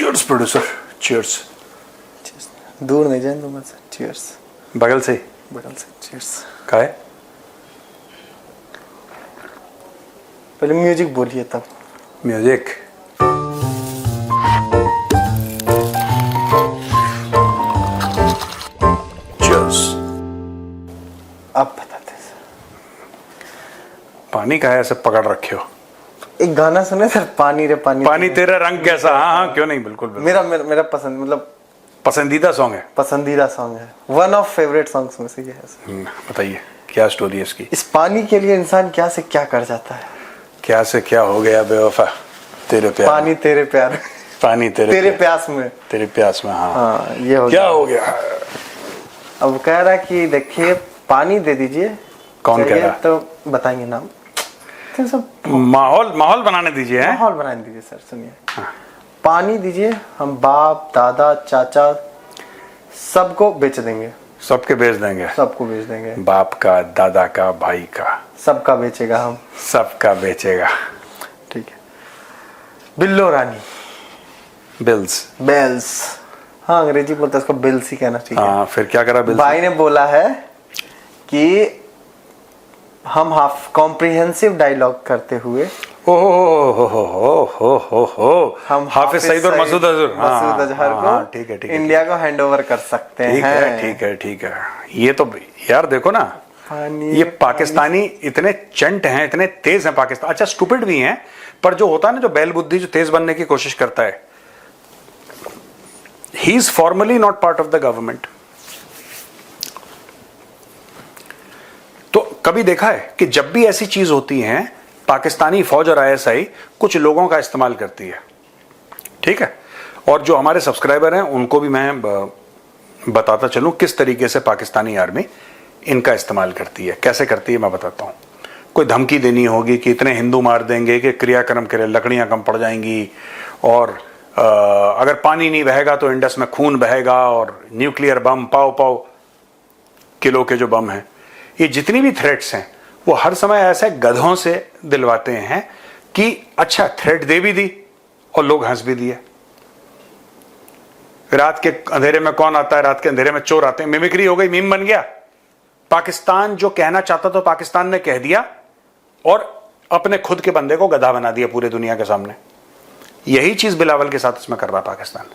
Cheers producer, cheers. दूर नहीं जाए तुम मुझसे। चीयर्स। बगल से चीयर्स। का है? पहले म्यूजिक बोलिए तब। म्यूजिक। चीयर्स। आप बताते हैं। पानी का है ऐसे पकड़ रखे हो? एक गाना सुने सर, पानी रे पानी, पानी तेरा रंग कैसा। हाँ हाँ, क्यों नहीं, बिल्कुल बिल्कुल। मेरा पसंद, मतलब पसंदीदा सॉन्ग है। पसंदीदा सॉन्ग है, वन ऑफ फेवरेट सॉन्ग्स में से ये है। बताइए क्या स्टोरी है इसकी? इस पानी के लिए इंसान क्या से क्या कर जाता है। क्या से क्या हो गया बेवफा तेरे प्यार। पानी तेरे प्यार। पानी तेरे प्यास में। तेरे प्यास में। हाँ हाँ, ये हो क्या हो गया? अब कह रहा कि देखिए पानी दे दीजिए। कौन कह रहा? तो बताएंगे नाम तो सब। माहौल बनाने दीजिए। माहौल बनाने दीजिए सर, सुनिए। पानी दीजिए, हम बाप दादा चाचा सबको बेच देंगे। सबके बेच देंगे। सबको बेच देंगे। बाप का, दादा का, भाई का, सबका बेचेगा हम। सबका बेचेगा। ठीक है। बिल्लो रानी। बिल्स। बेल्स। हाँ, अंग्रेजी बोलते हैं उसको बिल्स ही कहना चाहिए। हाँ, फिर क्या करा बिल्स? भाई ने बोला है कि हम हाफ कॉम्प्रिहेंसिव डायलॉग करते हुए हम हाफिज सईद और मसूद अजहर। मसूद अजहर को ठीक है इंडिया को हैंड ओवर कर सकते हैं। ठीक है। ये तो यार देखो ना, ये पाकिस्तानी इतने चंट हैं, इतने तेज हैं पाकिस्तान। अच्छा, स्टूपिड भी हैं, पर जो होता है ना, जो बैल बुद्धि, जो तेज बनने की कोशिश करता है, he is formally not part of the government. तो कभी देखा है कि जब भी ऐसी चीज होती है, पाकिस्तानी फौज और आईएसआई कुछ लोगों का इस्तेमाल करती है, ठीक है? और जो हमारे सब्सक्राइबर हैं उनको भी मैं बताता चलूं किस तरीके से पाकिस्तानी आर्मी इनका इस्तेमाल करती है। कैसे करती है मैं बताता हूं। कोई धमकी देनी होगी कि इतने हिंदू मार देंगे कि क्रियाक्रम के लिए लकड़ियां कम पड़ जाएंगी, और अगर पानी नहीं बहेगा तो इंडस में खून बहेगा, और न्यूक्लियर बम, पाव किलो के जो बम हैं, ये जितनी भी थ्रेट्स हैं वो हर समय ऐसे गधों से दिलवाते हैं कि अच्छा थ्रेट दे भी दी और लोग हंस भी दिए। रात के अंधेरे में कौन आता है? रात के अंधेरे में चोर आते हैं। मिमिक्री हो गई, मीम बन गया। पाकिस्तान जो कहना चाहता तो पाकिस्तान ने कह दिया, और अपने खुद के बंदे को गधा बना दिया पूरे दुनिया के सामने। यही चीज बिलावल के साथ इसमें कर रहा पाकिस्तान।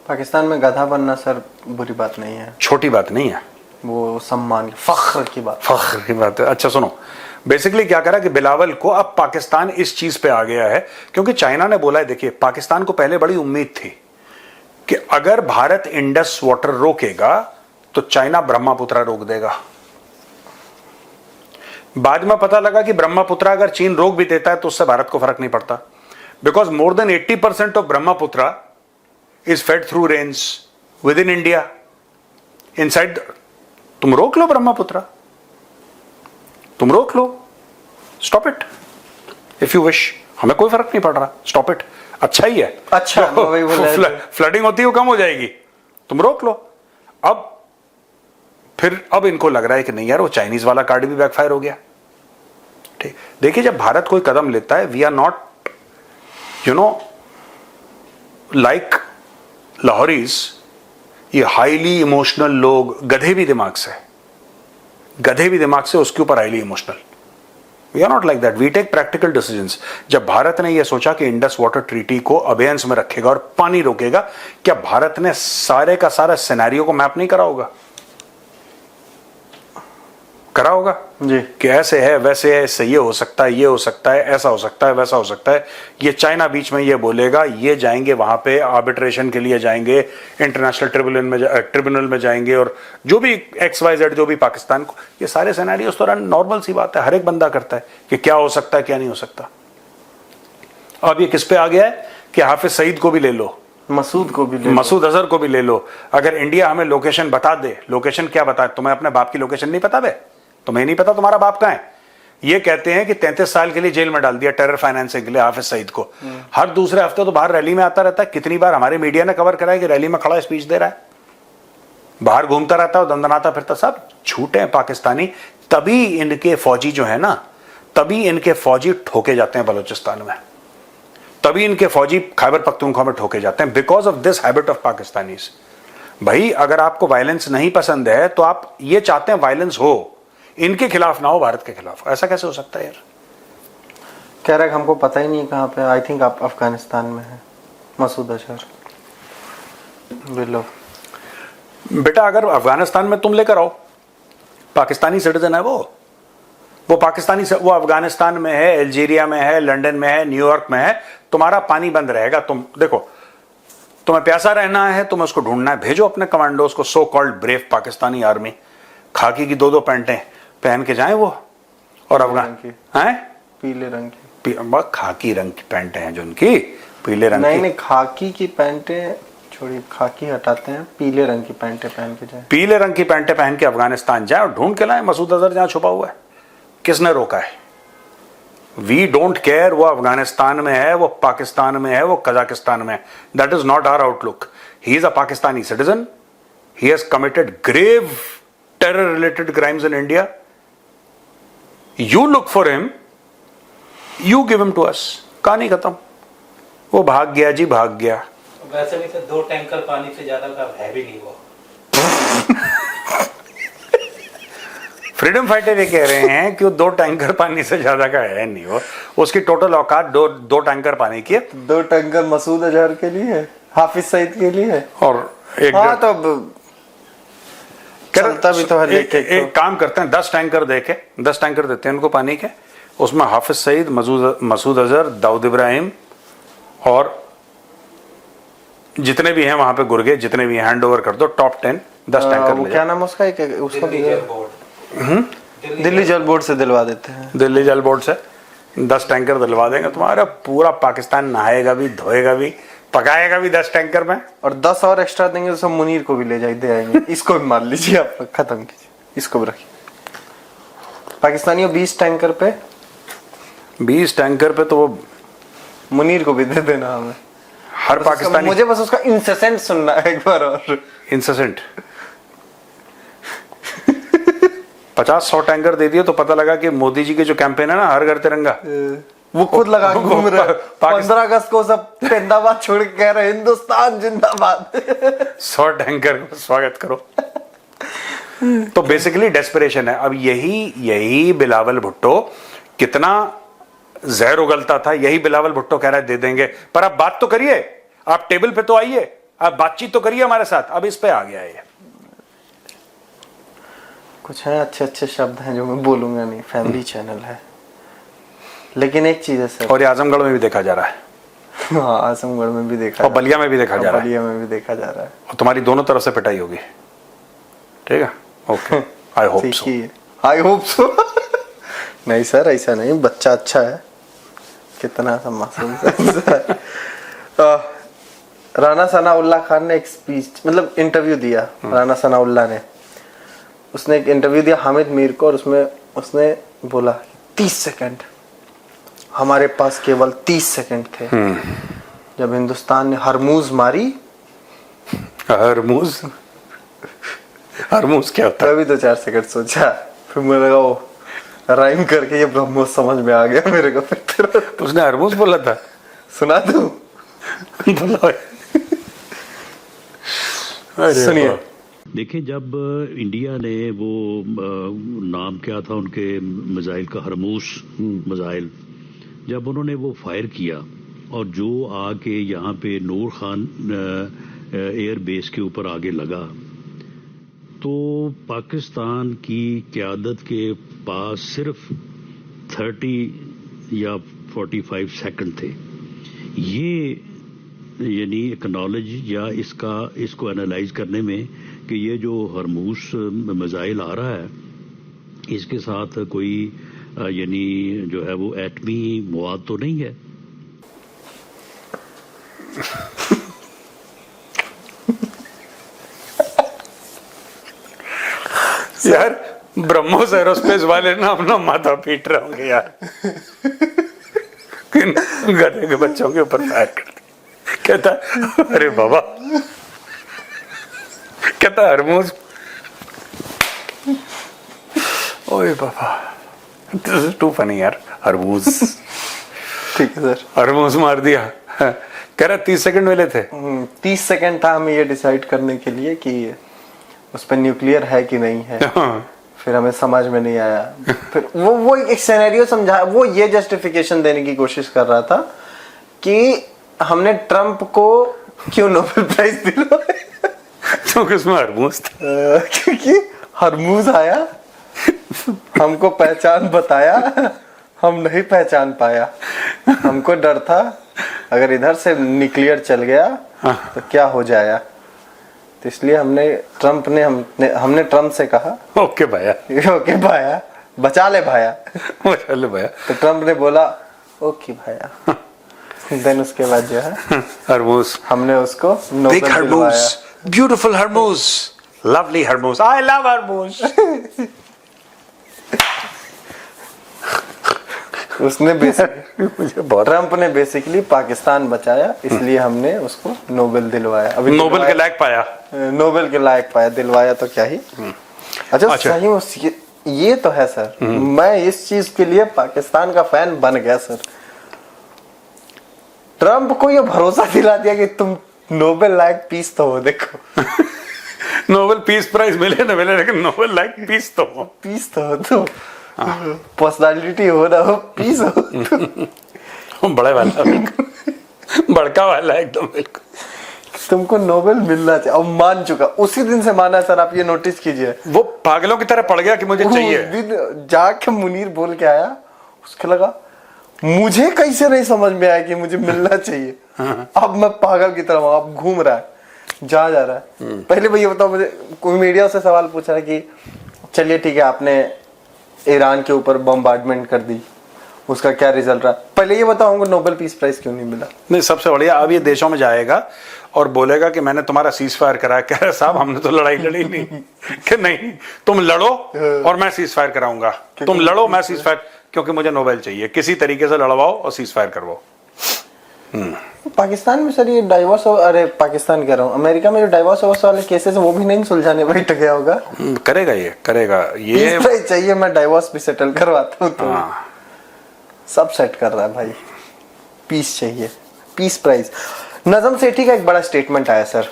पाकिस्तान में गधा बनना सर बुरी बात नहीं है, छोटी बात नहीं है, वो सम्मान फख्र की बात है। अच्छा सुनो, बेसिकली क्या करा कि बिलावल को अब पाकिस्तान इस चीज पे आ गया है, क्योंकि चाइना ने बोला है, देखिए पाकिस्तान को पहले बड़ी उम्मीद थी कि अगर भारत इंडस वाटर रोकेगा तो चाइना ब्रह्मपुत्रा रोक देगा। बाद में पता लगा कि ब्रह्मपुत्रा अगर चीन रोक भी देता है तो उससे भारत को फर्क नहीं पड़ता, because more than 80% of Brahmaputra is fed through rains within India, inside. तुम रोक लो ब्रह्मपुत्रा, तुम रोक लो, stop it if you wish, हमें कोई फर्क नहीं पड़ रहा, स्टॉप इट, अच्छा ही है। अच्छा, फ्लडिंग होती है वो कम हो जाएगी, तुम रोक लो। अब इनको लग रहा है कि नहीं यार, वो चाइनीज वाला कार्ड भी बैकफायर हो गया। ठीक, देखिए जब भारत कोई कदम लेता है, वी आर नॉट लाइक लाहौरीज, ये हाईली इमोशनल लोग, गधे भी दिमाग से उसके ऊपर highly emotional. We are not like that, we take practical decisions. जब भारत ने यह सोचा कि इंडस वाटर ट्रीटी को अबेयंस में रखेगा और पानी रोकेगा, क्या भारत ने सारे का सारा सिनेरियो को मैप नहीं करा होगा जी, कि ऐसे है, वैसे है, इससे ये हो सकता है, ये हो सकता है, ऐसा हो सकता है, वैसा हो सकता है। ये चाइना बीच में ये बोलेगा, ये जाएंगे वहां पे आर्बिट्रेशन के लिए जाएंगे, इंटरनेशनल ट्रिब्यूनल में जाएंगे, और जो भी XYZ जो भी पाकिस्तान को, ये सारे सिनेरियोस तो नॉर्मल सी बात है, हर एक बंदा करता है कि क्या हो सकता है क्या नहीं हो सकता। अब ये किस पे आ गया है कि हाफिज सईद को भी ले लो, मसूद अजहर को भी ले लो। अगर इंडिया हमें लोकेशन बता दे, लोकेशन क्या बता, तुम्हें अपने बाप की लोकेशन नहीं पता बे? तुम्हें नहीं पता तुम्हारा बाप कहां है? ये कहते हैं कि 33 साल के लिए जेल में डाल दिया टेरर फाइनेंसिंग के लिए हाफिज सईद को। हर दूसरे हफ्ते तो बाहर रैली में आता रहता है। कितनी बार हमारे मीडिया ने कवर करा है कि रैली में खड़ा स्पीच दे रहा है, बाहर घूमता रहता है, दंदनाता फिरता। सब झूठे हैं पाकिस्तानी। तभी इनके फौजी जो है ना, तभी इनके फौजी ठोके जाते हैं बलूचिस्तान में। तभी इनके फौजी खैबर पख्तूनख्वा में ठोके जाते हैं, because of this habit of Pakistanis. भाई अगर आपको वायलेंस नहीं पसंद है तो आप ये चाहते हैं वायलेंस हो, इनके खिलाफ ना हो, भारत के खिलाफ। ऐसा कैसे हो सकता है यार? कह रहा है कि हमको पता ही नहीं कहाँ पे, आई थिंक आप अफगानिस्तान में है मसूद अजहर। बिल्लो बेटा अगर अफगानिस्तान में तुम लेकर आओ, पाकिस्तानी सिटीजन है वो पाकिस्तानी से, वो अफगानिस्तान में है, अल्जीरिया में है, लंदन में है, न्यूयॉर्क में है, तुम्हारा पानी बंद रहेगा। तुम देखो, तुम्हें प्यासा रहना है, तुम्हें उसको ढूंढना है, भेजो अपने कमांडोज को, so called brave Pakistani army, खाकी की 2-2 पैंटें पहन के जाएं वो, और अफगान हैं पीले रंग की, खाकी रंग की पैंटें हैं जो उनकी, पीले रंग की नहीं, खाकी की पैंटें छोड़िए, खाकी हटाते हैं, पीले रंग की पैंटें पहन के जाए, पीले रंग की पैंटें पहन के अफगानिस्तान जाए और ढूंढ के लाए मसूद अजहर जहां छुपा हुआ है। किसने रोका है? वी डोंट केयर वो अफगानिस्तान में है, वो पाकिस्तान में है, वो कजाकिस्तान में है। That is not our outlook. He is a Pakistani citizen, he has committed grave terror related crimes in India. You look for him, you give him to us. कहानी खत्म। वो भाग गया जी, भाग गया। वैसे भी तो 2 टैंकर पानी से ज्यादा का है भी नहीं वो। फ्रीडम फाइटर ये कह रहे हैं कि वो 2 टैंकर पानी से ज्यादा का है नहीं वो, उसकी टोटल औकात 2 टैंकर पानी की है। 2 टैंकर मसूद अजहर के लिए है, हाफिज सईद के लिए है, और एक हाँ तो चलता भी तो है। एक काम करते हैं, 10 टैंकर देके 10 टैंकर देते हैं उनको पानी के, उसमें हाफिज सईद, मसूद अजहर, दाऊद इब्राहिम और जितने भी हैं वहां पे गुर्गे, जितने भी हैंड ओवर कर दो। टॉप 10 10 टैंकर ले क्या नाम है उसका, उसको दिल्ली जल बोर्ड से दिलवा देते हैं, दिल्ली जल बोर्ड से 10 टैंकर दिलवा देंगे। तुम्हारा पूरा पाकिस्तान नहाएगा भी, धोएगा भी, पकाएगा भी 10 टैंकर में। और 10 और एक्स्ट्रा देंगे तो सब मुनीर को भी ले जाए, दे आएंगे। इसको भी मान लीजिए आप, खत्म कीजिए, इसको भी रखिए। पाकिस्तानियों 20 टैंकर पे, 20 टैंकर पे तो वो मुनीर को भी दे देना हमें। हर पाकिस्तानी, मुझे बस उसका इंसेसेंट सुनना है एक बार और। इंसेसेंट 50-100 टैंकर दे दिए तो पता लगा कि मोदी जी के जो कैंपेन है ना, हर घर तिरंगा, वो खुद लगा के घूम रहे। 15 अगस्त को सब जिंदाबाद छोड़ के कह रहे हिंदुस्तान जिंदाबाद। 100 टैंकर को स्वागत करो। तो बेसिकली डेस्परेशन है। अब यही बिलावल भुट्टो कितना जहर उगलता था, यही बिलावल भुट्टो कह रहा है दे देंगे। पर आप बात तो करिए, आप टेबल पे तो आइए, आप बातचीत तो करिए हमारे साथ। अब इस पे आ गया है। कुछ है अच्छे शब्द हैं जो मैं बोलूंगा नहीं, फैमिली चैनल है। लेकिन एक चीज है सर, और ये आजमगढ़ में भी देखा जा रहा है, हाँ आजमगढ़ में भी देखा, और बलिया में भी देखा जा रहा है, बलिया में भी देखा जा रहा है। और तुम्हारी दोनों तरफ से पिटाई होगी। ठीक है, okay, I hope so, I hope so. नहीं सर, ऐसा नहीं, बच्चा अच्छा है, कितना सा मासूम राना सनाउल्लाह खान ने एक स्पीच, मतलब इंटरव्यू दिया राना सनाउल्लाह ने। उसने एक इंटरव्यू दिया हामिद मीर को, और उसमें उसने बोला 30 सेकंड, हमारे पास केवल 30 सेकंड थे जब हिंदुस्तान ने हरमूज मारी। हरमूज क्या होता है? तभी तो 4 सेकंड सोचा, फिर मुझे लगा वो राइम करके ये ब्रह्मोस समझ में आ गया मेरे को। फिर उसने हरमूज बोला था, सुना दूं? सुनिए। देखिए, जब इंडिया ने वो नाम क्या था उनके मिसाइल का, हरमूस मिसाइल, जब उन्होंने वो फायर किया और जो आके यहाँ पे नूर खान एयर बेस के ऊपर आगे लगा, तो पाकिस्तान की क़यादत के पास सिर्फ 30 या 45 सेकंड थे। ये यानी एक्नॉलेज या इसको एनालाइज करने में कि ये जो हरमूस मिसाइल आ रहा है, इसके साथ कोई यानी जो है वो एटमी मवाद तो नहीं है। यार ब्रह्मोस एरोस्पेस वाले ना अपना माथा पीट रहे होंगे यार, गधे के बच्चों के ऊपर फायर करते। कहता अरे बाबा, कहता हरमूज, ओए बाबा, दिस इज टू फनी यार, हरमूज। ठीक है सर। हरमुज मार दिया। कह रहा 30 सेकंड मिले थे। 30 सेकंड था हमें ये डिसाइड करने के लिए कि उस पर न्यूक्लियर है कि नहीं है। फिर हमें समझ में नहीं आया। फिर वो एक सिनेरियो समझा, वो ये जस्टिफिकेशन देने की कोशिश कर रहा था कि हमने ट्रम्प को क्यों नोबेल प्राइज दिलवाया। क्योंकि उसमें हरमुज था। क्योंकि हरमुज आया, हमको पहचान बताया, हम नहीं पहचान पाया। हमको डर था अगर इधर से न्यूक्लियर चल गया तो क्या हो जाएगा। तो इसलिए हमने ट्रम्प से कहा ओके भाया, ओके भाया, बचा ले भाया। चलो भाया। तो ट्रम्प ने बोला ओके भाया। देन उसके बाद जो है हरमुज, हमने उसको बिग नोबेल हरमुज, दिलवाया। Beautiful Hormuz, lovely Hormuz, I love Hormuz. उसने मुझे बहुत ट्रम्प ने बेसिकली पाकिस्तान बचाया, इसलिए हमने उसको नोबेल दिलवाया। अभी नोबेल के लायक पाया। नोबेल के लायक पाया, दिलवाया तो क्या ही। अच्छा सही में ये तो है सर। मैं इस चीज के लिए पाकिस्तान का फैन बन गया सर। ट्रम्प को ये भरोसा दिला दिया कि तुम नोबेल लायक पीस तो हो। देखो नोबेल पीस प्राइज मिले ना मिले, लेकिन नोबेल लायक पीस तो हो। पीस तो हो तुम, पर्सनालिटी हो ना हो, पीस हो तुम। बड़े वाला, बड़का वाला एकदम बिल्कुल। तुमको नोबेल मिलना चाहिए। अब मान चुका, उसी दिन से माना सर। आप ये नोटिस कीजिए, वो पागलों की तरह पड़ गया कि मुझे चाहिए। उस दिन जाके मुनीर बोल के आया, उसके लगा मुझे कैसे नहीं समझ में आया कि मुझे मिलना चाहिए। अब मैं पागल की तरह हूं, अब घूम रहा है, जा रहा है। पहले भैया बताओ मुझे, कोई मीडिया से सवाल पूछ रहा है कि चलिए ठीक है आपने ईरान के ऊपर बम्बार्डमेंट कर दी, उसका क्या रिजल्ट रहा। पहले ये बताओ हमको नोबेल पीस प्राइज क्यों नहीं मिला। नहीं, सबसे बढ़िया अब ये देशों में जाएगा और बोलेगा कि मैंने तुम्हारा सीज फायर कराया। कह रहे साहब हमने तो लड़ाई लड़ी नहीं। कि नहीं, तुम लड़ो और मैं सीज फायर कराऊंगा। तुम लड़ो, मैं सीज फायर, क्योंकि मुझे नोबेल चाहिए। किसी तरीके से लड़वाओ और सीज फायर करवाओ। पाकिस्तान में सर ये डाइवोर्स, अरे पाकिस्तान कह रहा हूँ, अमेरिका में जो डाइवोर्स वाले केसेस है वो भी नहीं सुलझाने बैठ गया होगा। करेगा ये पीस प्राइज चाहिए, मैं डाइवोर्स भी सेटल करवाता हूँ। तो सब सेट कर रहा है भाई, पीस चाहिए, पीस प्राइज। नजम सेठी का एक बड़ा स्टेटमेंट आया सर,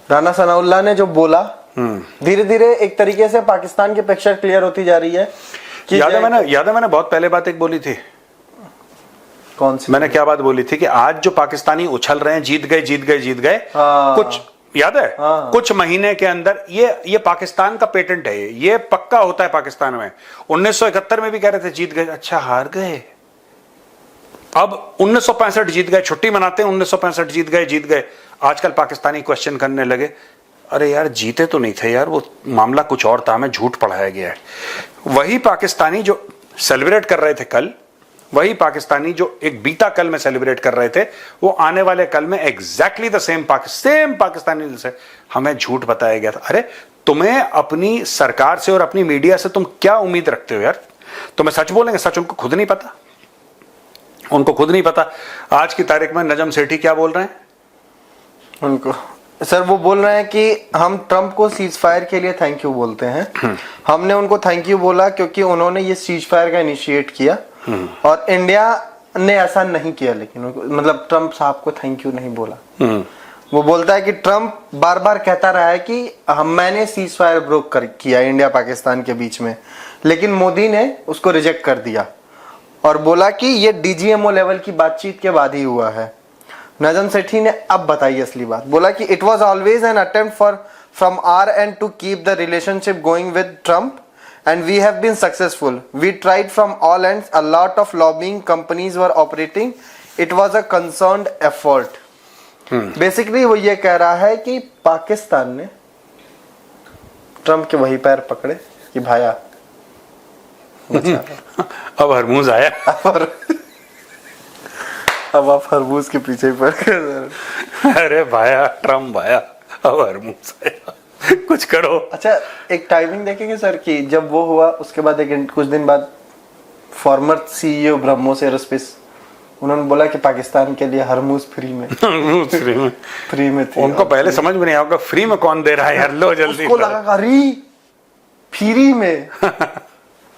राना सनाउल्लाह ने जो बोला, धीरे धीरे एक तरीके से पाकिस्तान की पिक्चर क्लियर होती जा रही है। याद है मैंने बहुत पहले बात एक बोली थी। कौन सी? मैंने क्या बात बोली थी कि आज जो पाकिस्तानी उछल रहे हैं, जीत गए, कुछ याद है? कुछ महीने के अंदर ये पाकिस्तान का पेटेंट है। ये पक्का होता है पाकिस्तान में। 1971 में भी कह रहे थे जीत गए, अच्छा हार गए। अब 1965 जीत गए, छुट्टी मनाते हैं 1965 जीत गए। आजकल पाकिस्तानी क्वेश्चन करने लगे, अरे यार जीते तो नहीं थे यार, वो मामला कुछ और था, हमें झूठ पढ़ाया गया है। वही पाकिस्तानी जो सेलिब्रेट कर रहे थे कल, वही पाकिस्तानी जो एक बीता कल में सेलिब्रेट कर रहे थे, वो आने वाले कल में एग्जैक्टली द सेम पाकिस्तानी से हमें झूठ बताया गया था। अरे तुम्हें अपनी सरकार से और अपनी मीडिया से तुम क्या उम्मीद रखते हो यार? तुम्हें सच बोलेंगे? सच उनको खुद नहीं पता, उनको खुद नहीं पता। आज की तारीख में नजम सेठी क्या बोल रहे हैं? उनको सर वो बोल रहे हैं कि हम ट्रम्प को सीज फायर के लिए थैंक यू बोलते हैं। हमने उनको थैंक यू बोला क्योंकि उन्होंने ये सीज फायर का इनिशिएट किया और इंडिया ने ऐसा नहीं किया। लेकिन मतलब ट्रम्प साहब को थैंक यू नहीं बोला। वो बोलता है कि ट्रम्प बार बार कहता रहा है कि मैंने सीज फायर ब्रोक किया इंडिया पाकिस्तान के बीच में, लेकिन मोदी ने उसको रिजेक्ट कर दिया और बोला कि ये डीजीएमओ लेवल की बातचीत के बाद ही हुआ है। नजम सेठी ने अब बताई असली बात, बोला कि it was always an attempt from our end to keep the relationship going with Trump and we have been successful. We tried from all ends. A lot of lobbying companies were operating. It was a concerned effort. Basically वो ये कह रहा है कि पाकिस्तान ने Trump के वही पैर पकड़े कि भाया अब हरमुज आया। अब आप हरमुज के पीछे ही पड़ गए। अरे भाया ट्रम्प आया, अब हरमुज आया, कुछ करो। अच्छा एक टाइमिंग देखेंगे सर कि जब वो हुआ उसके बाद कुछ दिन बाद फॉर्मर सीईओ ब्रह्मोस एरोस्पेस उन्होंने बोला कि पाकिस्तान के लिए हरमुज फ्री में फ्री में थी। उनको पहले समझ में नहीं आया फ्री में कौन दे रहा है यार, लो जल्दी। उसको लगा अरे फ्री में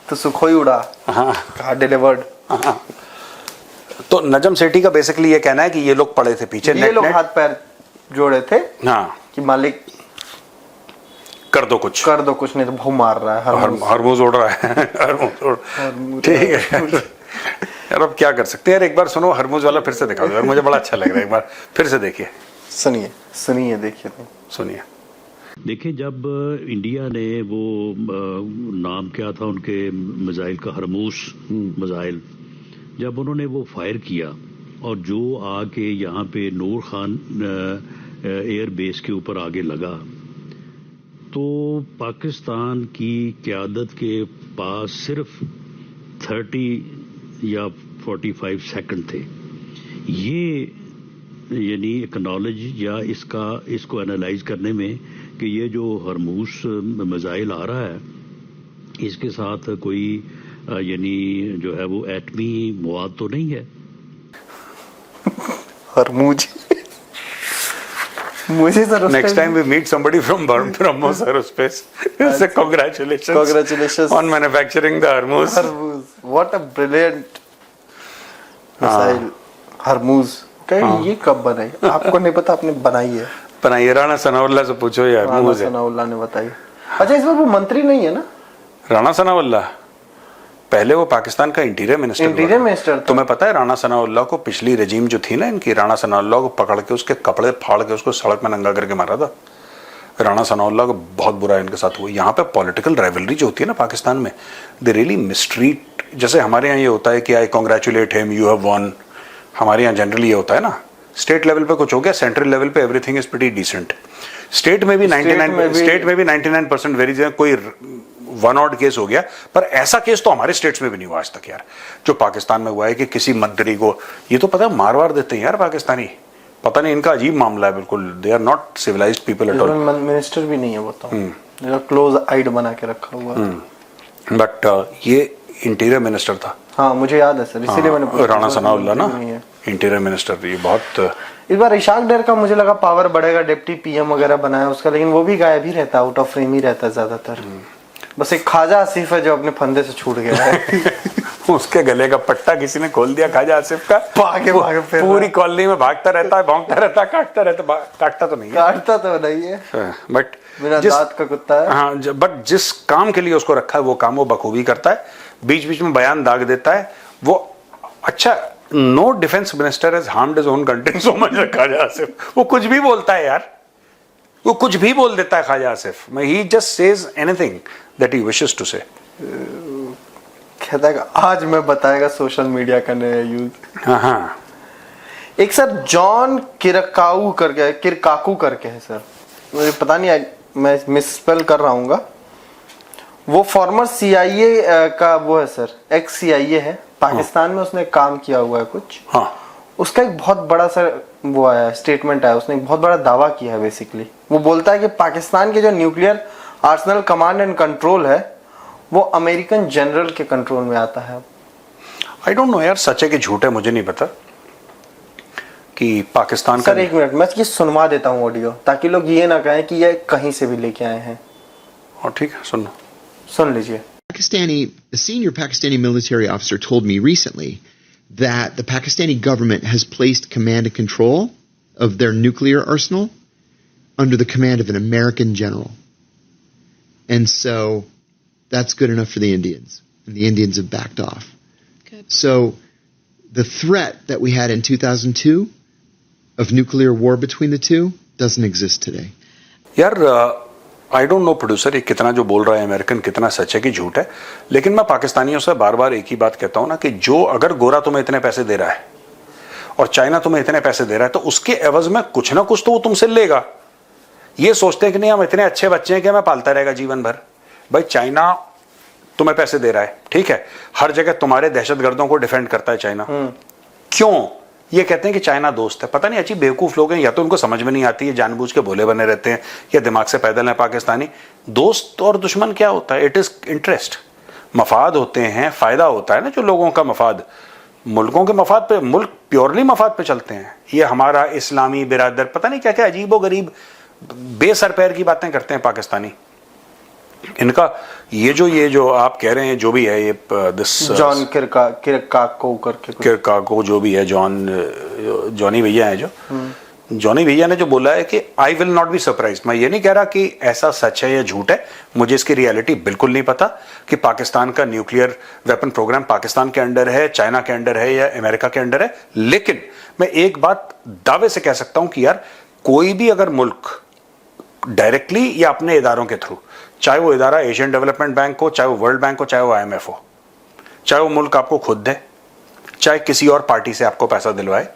तो सुखोई उड़ा, कहा डिलीवर्ड। तो नजम सेठी का बेसिकली ये कहना है कि ये लोग पड़े थे पीछे, ये लोग हाथ पैर जोड़े थे हाँ कि मालिक कर दो कुछ, नहीं तो भू मार रहा है, हरमुज उड़ रहा है। ठीक है यार, अब क्या कर सकते हैं यार। एक बार सुनो हरमुज वाला फिर से दिखा दो यार, मुझे बड़ा अच्छा लग रहा है। एक बार फिर से देखिए, सुनिए देखिए सुनिए। देखिए, जब इंडिया ने वो नाम क्या था उनके मिसाइल का, हरमूस मिसाइल, जब उन्होंने वो फायर किया और जो आके यहाँ पे नूर खान एयर बेस के ऊपर आगे लगा, तो पाकिस्तान की क़यादत के पास सिर्फ 30 या 45 सेकंड थे। ये यानी एक्नॉलेज या इसको एनालाइज करने में कि ये जो हरमूस मिसाइल आ रहा है, इसके साथ कोई यानी जो है वो एटमी मवाद तो नहीं है। हरमूज मुझे sir next time we meet somebody from BrahMos aerospace, से congratulations on manufacturing the Hormuz. What a brilliant missile Hormuz. ये कब बनाई? आपको नहीं पता, आपने बनाई है। राणा सनाउल्लाह से पूछो यार, राणा सनाउल्लाह ने बताई। अच्छा, इस बार वो मंत्री नहीं है ना राणा सनाउल्लाह? पहले वो पाकिस्तान का इंटीरियर मिनिस्टर। तुम्हें पता है राणा सनाउल्लाह को पिछली रेजिम जो थी ना इनकी, राणा सनाउल्लाह को पकड़ के उसके कपड़े फाड़ के उसको सड़क में नंगा करके मारा था। राणा सनाउल्लाह को बहुत बुरा इनके साथ हुआ। यहाँ पे पॉलिटिकल राइवलरी जो होती है ना पाकिस्तान में, दे रियली मिसट्रीट। जैसे हमारे यहाँ ये होता है कि I congratulate him, you have won. हमारे यहाँ जनरली ये होता है ना, स्टेट लेवल पे कुछ हो गया, सेंट्रल लेवल पे everything is pretty decent. State में भी 99% वेरी, कोई वन ऑड केस हो गया, पर ऐसा केस तो हमारे स्टेट्स में भी नहीं हुआ आज तक यार, जो पाकिस्तान में हुआ है कि किसी मंत्री को, ये तो पता है मार वार देते हैं यार पाकिस्तानी। पता नहीं, इनका अजीब मामला है बिल्कुल। They are not civilized people at all. Minister भी नहीं है वो तो, क्लोज आइड बना के रखा हुआ। बट ये इंटीरियर मिनिस्टर था। हाँ मुझे याद है सर, इसीलिए मैंने पूछा। राणा सनाउल्लाह ना इंटीरियर मिनिस्टर। ये बहुत, इस बार इशाक डर का मुझे लगा पावर बढ़ेगा, डिप्टी पीएम वगैरह बनाया उसका, लेकिन वो भी गायब ही रहता है, आउट ऑफ फ्रेम ही रहता है ज्यादातर। बस एक ख्वाजा आसिफ है जो अपने फंदे से छूट गया है। उसके गले का पट्टा किसी ने खोल दिया ख्वाजा आसिफ का, भागे पूरी कॉलोनी में भागता रहता है, भौंकता रहता है, काटता तो नहीं है, बट बिना दांत का कुत्ता है। हाँ, बट जिस काम के लिए उसको रखा है वो काम वो बखूबी करता है। बीच बीच में बयान दाग देता है वो। अच्छा, no defence minister has harmed his own country so much Khawaja Asif. वो कुछ भी बोलता है यार, वो कुछ भी बोल देता है Khawaja Asif. He just says anything that he wishes to say. कहता है आज मैं बताएगा सोशल मीडिया का नया यूज। हाँ, एक सर जॉन किरकाकू करके है सर, मुझे पता नहीं, मैं मिसस्पेल कर रहा हूँ। वो फॉर्मर CIA का वो है सर, एक्स CIA है पाकिस्तान में, उसने काम किया हुआ है कुछ। हाँ, उसका एक बहुत बड़ा सर वो आया स्टेटमेंट आया, उसने एक बहुत बड़ा दावा किया है। बेसिकली वो बोलता है कि पाकिस्तान के जो nuclear Arsenal command and control है वो अमेरिकन जनरल के कंट्रोल में आता है। आई डोंट नो यार, सच है कि झूठ है मुझे नहीं पता कि पाकिस्तान सर एक मिनट, मैं ये सुनवा देता हूँ ऑडियो, ताकि लोग ये ना कहें कि ये कहीं से भी लेके आए हैं। और ठीक है, सुन लीजिए। A senior Pakistani military officer told me recently that the Pakistani government has placed command and control of their nuclear arsenal under the command of an American general. And so that's good enough for the Indians. And the Indians have backed off. Good. So the threat that we had in 2002 of nuclear war between the two doesn't exist today. यार I don't know producer, ये कितना जो बोल रहा है American कितना सच है कि झूठ है, लेकिन मैं पाकिस्तानियों से बार बार एक ही बात कहता हूं ना कि जो अगर गोरा तुम्हें इतने पैसे दे रहा है और चाइना तुम्हें इतने पैसे दे रहा है तो उसके एवज में कुछ ना कुछ तो वो तुमसे लेगा। ये सोचते हैं कि नहीं हम इतने अच्छे बच्चे हैं कि हमें पालता रहेगा जीवन भर। भाई चाइना तुम्हें पैसे दे रहा है, ठीक है, हर जगह तुम्हारे दहशतगर्दों को डिफेंड करता है चाइना। क्यों? ये कहते हैं कि चाइना दोस्त है। पता नहीं, अच्छी बेवकूफ लोग हैं, या तो उनको समझ में नहीं आती है, जानबूझ के भोले बने रहते हैं, या दिमाग से पैदल है पाकिस्तानी। दोस्त और दुश्मन क्या होता है? इट इज इंटरेस्ट, मफाद होते हैं, फायदा होता है ना, जो लोगों का मफाद, मुल्कों के मफाद पे, मुल्क प्योरली मफाद पे चलते हैं। ये हमारा इस्लामी बिरादर, पता नहीं क्या क्या अजीबो गरीब बेसर पैर की बातें करते हैं पाकिस्तानी। इनका ये जो आप कह रहे हैं जो भी है ये दिस जॉन किरकाको करके कुछ। किरकाको जो भी है जॉनी भैया है जो जॉनी भैया ने जो बोला है कि I will not be surprise, मैं ये नहीं कह रहा कि ऐसा सच है या झूठ है, मुझे इसकी रियलिटी बिल्कुल नहीं पता कि पाकिस्तान का न्यूक्लियर वेपन प्रोग्राम पाकिस्तान के अंडर है, चाइना के अंडर है या अमेरिका के अंडर है। लेकिन मैं एक बात दावे से कह सकता हूं कि यार कोई भी अगर मुल्क डायरेक्टली या अपने इदारों के थ्रू, चाहे वो इदारा एशियन डेवलपमेंट बैंक हो, चाहे वो वर्ल्ड बैंक हो, चाहे वो IMF हो, चाहे वो मुल्क आपको खुद दे, चाहे किसी और पार्टी से आपको पैसा दिलवाए,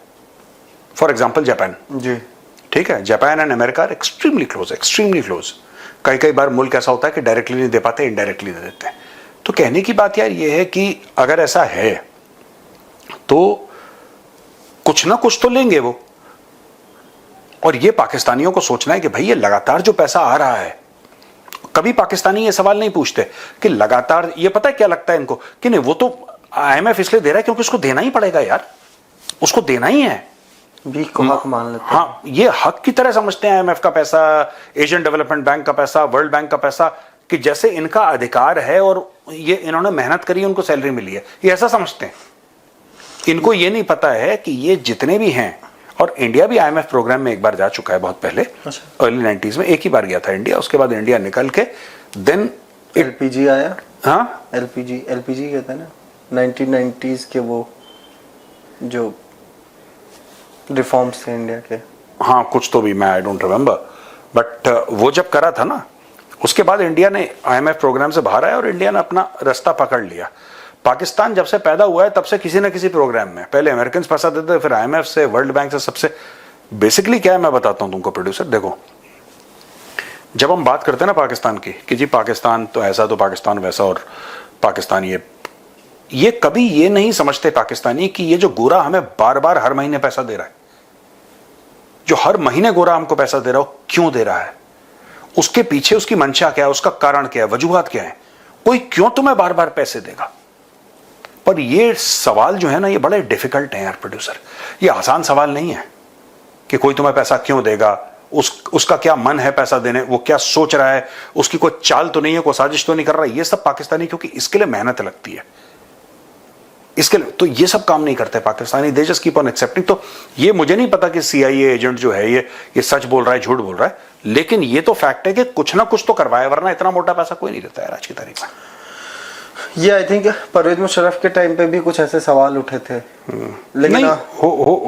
फॉर एग्जाम्पल जापान जी, ठीक है, Japan and America are extremely close. कई बार मुल्क ऐसा होता है कि डायरेक्टली नहीं दे पाते, इनडायरेक्टली दे देते हैं। तो कहने की बात यार ये है कि अगर ऐसा है तो कुछ ना कुछ तो लेंगे वो। और ये पाकिस्तानियों को सोचना है कि भाई ये लगातार जो पैसा आ रहा है, कभी पाकिस्तानी ये सवाल नहीं पूछते कि लगातार, ये पता है क्या लगता है इनको कि नहीं वो तो IMF इसलिए दे रहा है क्योंकि उसको देना ही पड़ेगा यार, उसको देना ही है, बीक को हक मान लेते हैं। हाँ ये हक की तरह समझते हैं IMF का पैसा, एशियन डेवलपमेंट बैंक का पैसा, वर्ल्ड बैंक का पैसा, कि जैसे इनका अधिकार है और ये इन्होंने मेहनत करी, उनको सैलरी मिली है, ये ऐसा समझते हैं। इनको ये नहीं पता है कि ये जितने भी हैं, और इंडिया भी IMF प्रोग्राम में एक बार जा चुका है बहुत पहले, अर्ली 90s में एक ही बार गया था इंडिया, उसके बाद इंडिया निकल के देन LPG आया। हाँ LPG कहते हैं ना, 1990s के वो जो रिफॉर्म्स थे इंडिया के। हाँ कुछ तो भी, मैं आई डोंट रिमेम्बर, बट वो जब करा था ना, उसके बाद इंडिया ने IMF प्रोग्राम से बाहर आया और इंडिया ने अपना रास्ता पकड़ लिया। पाकिस्तान जब से पैदा हुआ है तब से किसी न किसी प्रोग्राम में, पहले अमेरिकन पैसा देते थे, फिर IMF से, वर्ल्ड बैंक से, सबसे बेसिकली क्या है मैं बताता हूं तुमको प्रोड्यूसर। देखो जब हम बात करते हैं ना पाकिस्तान की कि जी पाकिस्तान तो ऐसा, तो पाकिस्तान वैसा, और पाकिस्तान ये कभी ये नहीं समझते पाकिस्तानी कि ये जो गोरा हमें बार बार हर महीने पैसा दे रहा है, जो हर महीने गोरा हमको पैसा दे रहा हो, क्यों दे रहा है, उसके पीछे उसकी मंशा क्या है, उसका कारण क्या है, वजूहात क्या है, कोई क्यों तुम्हें बार बार पैसे देगा। पर ये सवाल जो है ना ये बड़े डिफिकल्ट है यार प्रोड्यूसर, ये आसान सवाल नहीं है कि कोई तुम्हें पैसा क्यों देगा, उसका क्या मन है पैसा देने, वो क्या सोच रहा है, उसकी कोई चाल तो नहीं है, कोई साजिश तो नहीं कर रहा है। ये सब पाकिस्तानी, क्योंकि इसके लिए मेहनत लगती है, इसके लिए तो ये सब काम नहीं करते Pakistani, they just keep on accepting. तो ये मुझे नहीं पता कि CIA एजेंट जो है ये सच बोल रहा है, झूठ बोल रहा है, लेकिन ये तो फैक्ट है कि कुछ ना कुछ तो करवाए, वरना इतना मोटा पैसा कोई नहीं देता है आज की तारीख में। ये आई थिंक परवेज मुशर्रफ के टाइम पे भी कुछ ऐसे सवाल उठे थे, लेकिन नहीं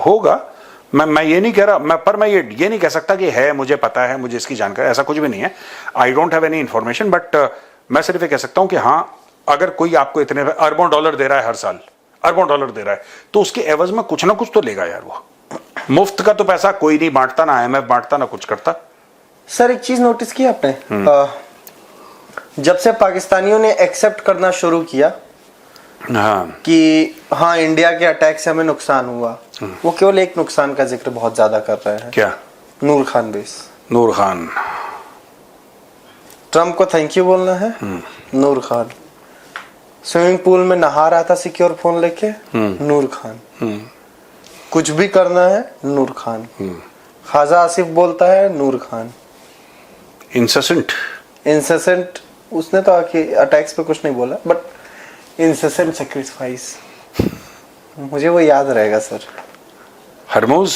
होगा, मैं ये नहीं कह रहा, मैं ये नहीं कह सकता कि है, मुझे पता है, मुझे इसकी जानकारी, ऐसा कुछ भी नहीं है। I don't have any information, but मैं सिर्फ ये कह सकता हूं कि हाँ अगर कोई आपको इतने अरबों डॉलर दे रहा है, हर साल अरबों डॉलर दे रहा है, तो उसके एवज में कुछ ना कुछ तो लेगा यार वो। मुफ्त का तो पैसा कोई नहीं बांटता, ना IMF बांटता, ना कुछ करता। सर एक चीज नोटिस की आपने, जब से पाकिस्तानियों ने एक्सेप्ट करना शुरू किया कि हाँ इंडिया के अटैक से हमें नुकसान हुआ, वो केवल एक नुकसान का जिक्र बहुत ज्यादा कर रहे हैं। क्या? नूर खान बेस। नूर खान, ट्रम्प को थैंक यू बोलना है। नूर खान स्विमिंग पूल में नहा रहा था सिक्योर फोन लेके, नूर खान। कुछ भी करना है, नूर खान। ख्वाजा आसिफ बोलता है, नूर खान। इंसेसेंट उसने तो आके अटैक्स पे कुछ नहीं बोला, बट इंसेसेंट सैक्रिफाइस, मुझे वो याद रहेगा सर। हरमूज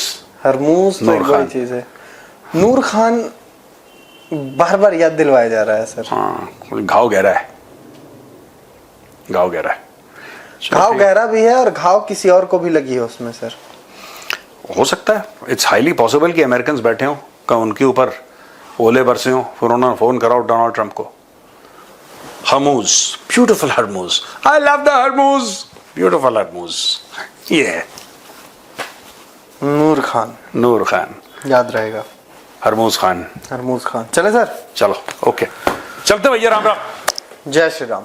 तो एक बड़ी चीज है। नूर खान बार बार याद दिलवाया जा रहा है सर। हाँ, घाव गहरा है, घाव गहरा भी है, और घाव किसी और को भी लगी है उसमें सर। हो सकता है, इट्स हाईली पॉसिबल कि अमेरिकन बैठे हो का उनके ऊपर ओले बरसे हो, फिर उन्होंने फोन करा डोनाल्ड ट्रंप को। Hormuz, beautiful Hormuz, I love the Hormuz, beautiful Hormuz. ये है नूर खान याद रहेगा। हरमूज खान। चले सर, चलो ओके, चलते भैया, राम राम। जय श्री राम।